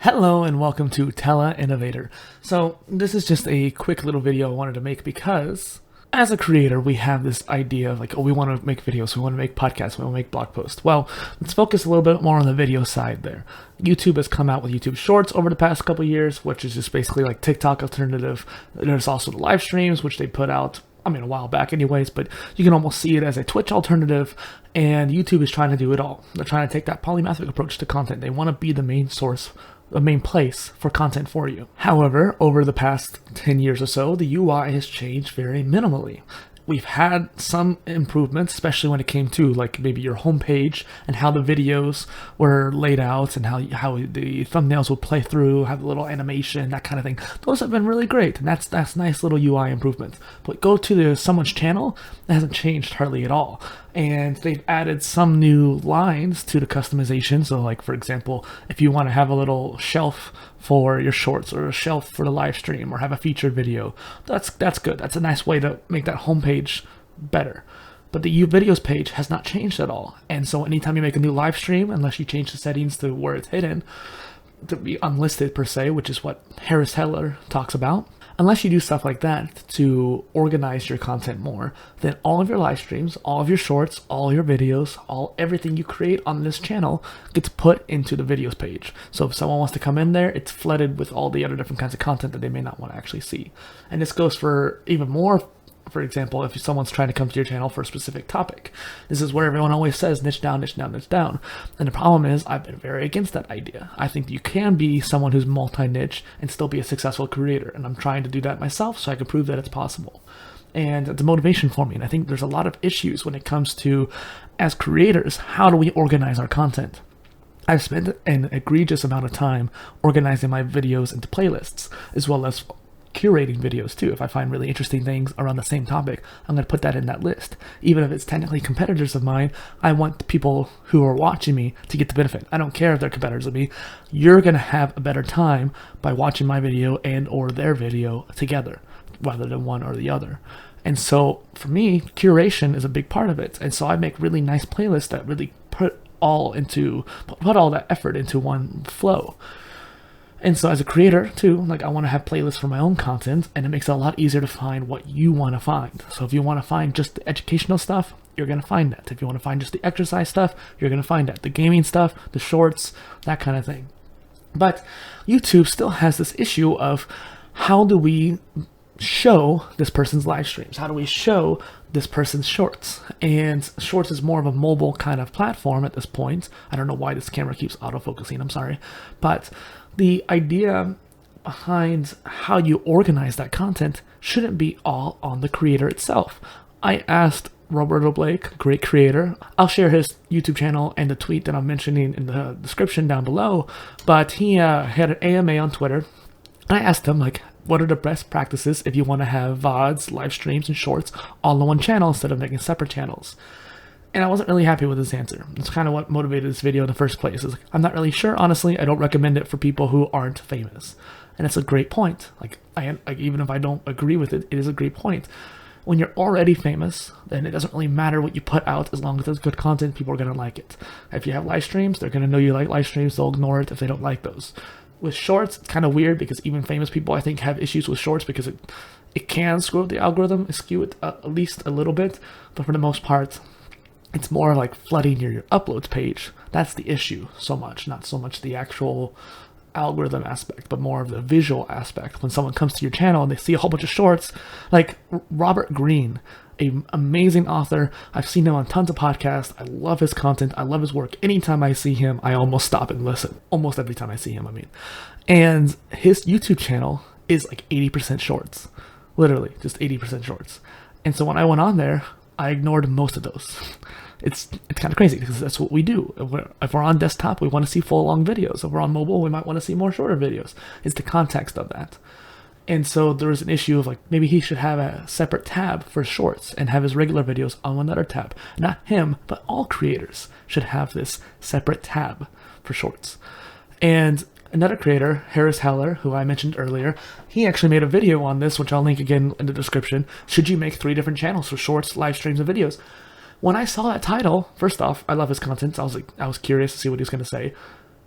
Hello and welcome to PolyInnovator. So this is just a quick little video I wanted to make because as a creator we have this idea of like, oh, we want to make videos, we want to make podcasts, we want to make blog posts. Well, let's focus a little bit more on the video side there. YouTube has come out with YouTube Shorts over the past couple years, which is just basically like TikTok alternative. There's also the live streams, which they put out a while back anyways, but you can almost see it as a Twitch alternative, and YouTube is trying to do it all. They're trying to take that polymathic approach to content. They want to be the main source, the main place for content for you. However, over the past 10 years or so, the UI has changed very minimally. We've had some improvements, especially when it came to like maybe your homepage and how the videos were laid out and how the thumbnails would play through, have a little animation, that kind of thing. Those have been really great, and that's nice little UI improvements. But go to someone's channel, it hasn't changed hardly at all. And they've added some new lines to the customization. So like, for example, if you want to have a little shelf for your shorts or a shelf for the live stream or have a featured video, that's good. That's a nice way to make that homepage better. But the videos page has not changed at all. And so anytime you make a new live stream, unless you change the settings to where it's hidden, to be unlisted per se, which is what Harris Heller talks about, unless you do stuff like that to organize your content more, then all of your live streams, all of your shorts, all your videos, everything you create on this channel gets put into the videos page. So if someone wants to come in there, it's flooded with all the other different kinds of content that they may not want to actually see. And this goes for even more. For example, if someone's trying to come to your channel for a specific topic, this is where everyone always says niche down, niche down, niche down. And the problem is I've been very against that idea. I think you can be someone who's multi-niche and still be a successful creator. And I'm trying to do that myself so I can prove that it's possible. And it's a motivation for me. And I think there's a lot of issues when it comes to, as creators, how do we organize our content? I've spent an egregious amount of time organizing my videos into playlists, as well as curating videos too. If I find really interesting things around the same topic, I'm going to put that in that list. Even if it's technically competitors of mine, I want the people who are watching me to get the benefit. I don't care if they're competitors of me. You're going to have a better time by watching my video and or their video together, rather than one or the other. And so for me, curation is a big part of it. And so I make really nice playlists that really put all that effort into one flow. And so as a creator too, like I want to have playlists for my own content, and it makes it a lot easier to find what you want to find. So if you want to find just the educational stuff, you're going to find that. If you want to find just the exercise stuff, you're going to find that. The gaming stuff, the shorts, that kind of thing. But YouTube still has this issue of how do we show this person's live streams? How do we show this person's shorts? And shorts is more of a mobile kind of platform at this point. I don't know why this camera keeps autofocusing, I'm sorry. But the idea behind how you organize that content shouldn't be all on the creator itself. I asked Roberto Blake, great creator. I'll share his YouTube channel and the tweet that I'm mentioning in the description down below. But he had an AMA on Twitter. I asked him, like, what are the best practices if you want to have VODs, live streams, and shorts all on one channel instead of making separate channels? And I wasn't really happy with his answer. It's kind of what motivated this video in the first place. Is like, I'm not really sure, honestly. I don't recommend it for people who aren't famous. And it's a great point. Even if I don't agree with it, it is a great point. When you're already famous, then it doesn't really matter what you put out as long as it's good content, people are going to like it. If you have live streams, they're going to know you like live streams, they'll ignore it if they don't like those. With shorts, it's kind of weird because even famous people, I think, have issues with shorts because it can screw up the algorithm, skew it at least a little bit. But for the most part, it's more like flooding your uploads page. That's the issue so much, not so much the actual algorithm aspect, but more of the visual aspect. When someone comes to your channel and they see a whole bunch of shorts, like Robert Greene, an amazing author. I've seen him on tons of podcasts. I love his content. I love his work. Anytime I see him, I almost stop and listen. Almost every time I see him, I mean. And his YouTube channel is like 80% shorts. Literally, just 80% shorts. And so when I went on there, I ignored most of those. It's kind of crazy because that's what we do. If we're on desktop, we want to see full long videos. If we're on mobile, we might want to see more shorter videos. It's the context of that. And so there was an issue of like, maybe he should have a separate tab for shorts and have his regular videos on another tab. Not him, but all creators should have this separate tab for shorts. And another creator, Harris Heller, who I mentioned earlier, he actually made a video on this, which I'll link again in the description. Should you make 3 different channels for shorts, live streams, and videos? When I saw that title, first off, I love his content. So I was curious to see what he was going to say.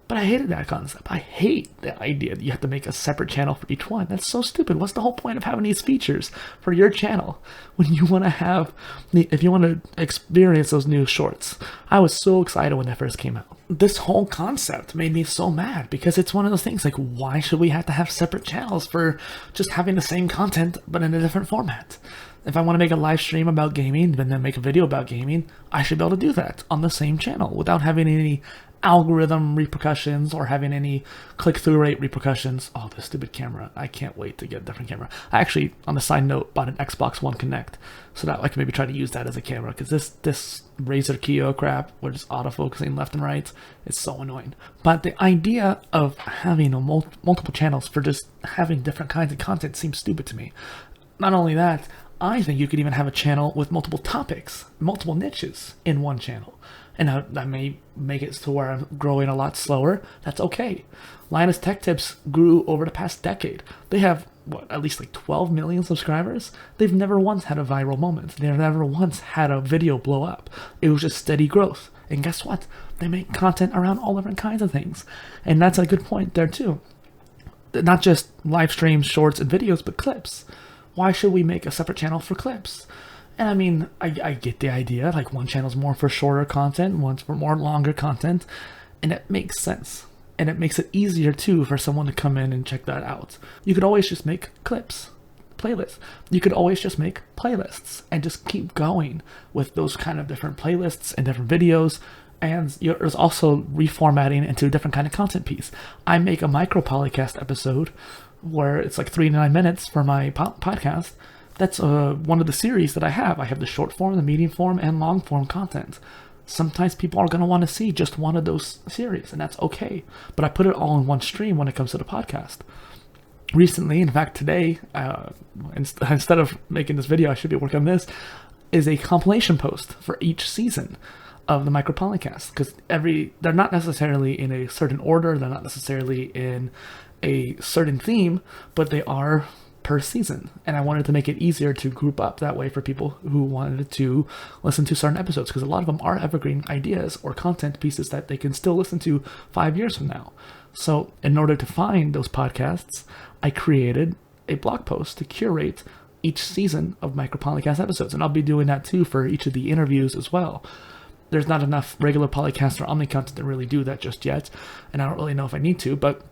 But I hated that concept. I hate the idea that you have to make a separate channel for each one. That's so stupid. What's the whole point of having these features for your channel when you want to have, if you want to experience those new shorts? I was so excited when that first came out. This whole concept made me so mad because it's one of those things like, why should we have to have separate channels for just having the same content but in a different format? If I want to make a live stream about gaming and then make a video about gaming, I should be able to do that on the same channel without having any algorithm repercussions or having any click-through rate repercussions. Oh, this stupid camera. I can't wait to get a different camera. I actually, on the side note, bought an Xbox One Connect so that I can maybe try to use that as a camera, because this Razer Kiyo crap, we're just autofocusing left and right, it's so annoying. But the idea of having multiple channels for just having different kinds of content seems stupid to me. Not only that, I think you could even have a channel with multiple topics, multiple niches in one channel. And that may make it to where I'm growing a lot slower. That's okay. Linus Tech Tips grew over the past decade. They have, what, at least like 12 million subscribers? They've never once had a viral moment. They've never once had a video blow up. It was just steady growth. And guess what? They make content around all different kinds of things. And that's a good point there too. Not just live streams, shorts, and videos, but clips. Why should we make a separate channel for clips? And I mean, I get the idea, like one channel's more for shorter content, one's for more longer content, and it makes sense. And it makes it easier too for someone to come in and check that out. You could always just make clips, playlists. You could always just make playlists and just keep going with those kind of different playlists and different videos. And there's also reformatting into a different kind of content piece. I make a Micro-PolyCast episode where it's like 3 to 9 minutes for my podcast. That's one of the series that I have. I have the short form, the medium form, and long form content. Sometimes people are going to want to see just one of those series, and that's okay. But I put it all in one stream when it comes to the podcast. Recently, in fact today, instead of making this video, I should be working on this, is a compilation post for each season of the Micro-PolyCast. Because they're not necessarily in a certain order, they're not necessarily in a certain theme, but they are per season, and I wanted to make it easier to group up that way for people who wanted to listen to certain episodes, because a lot of them are evergreen ideas or content pieces that they can still listen to 5 years from now. So in order to find those podcasts, I created a blog post to curate each season of Micro-PolyCast episodes, and I'll be doing that too for each of the interviews as well. There's not enough regular Polycast or Omni content to really do that just yet, and I don't really know if I need to, but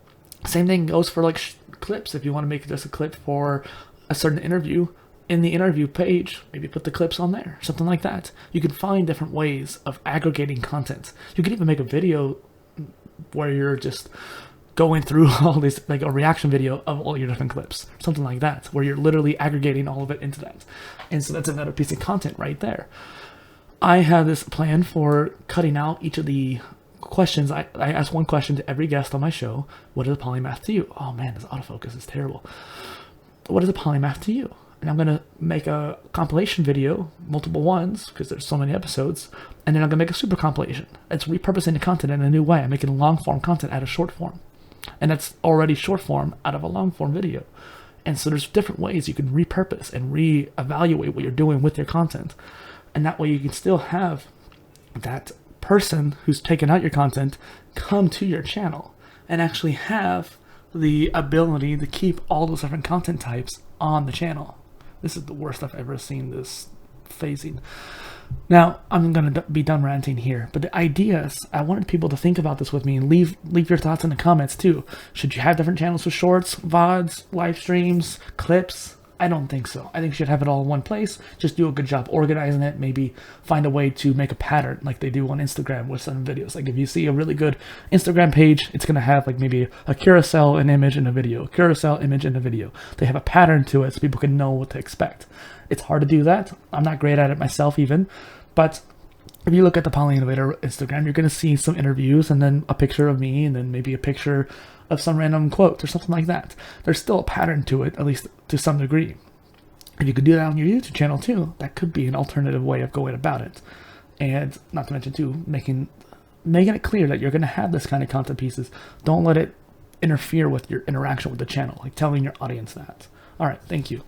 same thing goes for like clips. If you want to make just a clip for a certain interview, in the interview page, maybe put the clips on there, something like that. You can find different ways of aggregating content. You can even make a video where you're just going through all these, like a reaction video of all your different clips, something like that, where you're literally aggregating all of it into that. And so that's another piece of content right there. I have this plan for cutting out each of the questions. I ask one question to every guest on my show. What is a polymath to you? Oh man, this autofocus is terrible. What is a polymath to you? And I'm going to make a compilation video, multiple ones, because there's so many episodes, and then I'm going to make a super compilation. It's repurposing the content in a new way. I'm making long form content out of short form. And that's already short form out of a long form video. And so there's different ways you can repurpose and reevaluate what you're doing with your content. And that way you can still have that person who's taken out your content come to your channel and actually have the ability to keep all those different content types on the channel. This is the worst I've ever seen this phasing. Now, I'm going to be done ranting here, but the ideas, I wanted people to think about this with me and leave your thoughts in the comments too. Should you have different channels for shorts, VODs, live streams, clips? I don't think so. I think you should have it all in one place. Just do a good job organizing it. Maybe find a way to make a pattern like they do on Instagram with some videos. Like if you see a really good Instagram page, it's going to have like maybe a carousel, an image, and a video. Carousel, image, and a video. They have a pattern to it so people can know what to expect. It's hard to do that. I'm not great at it myself even. But if you look at the PolyInnovator Instagram, you're going to see some interviews and then a picture of me and then maybe a picture of some random quote or something like that. There's still a pattern to it, at least to some degree. If you could do that on your YouTube channel too, that could be an alternative way of going about it. And not to mention too, making it clear that you're going to have this kind of content pieces. Don't let it interfere with your interaction with the channel, like telling your audience that. All right, thank you.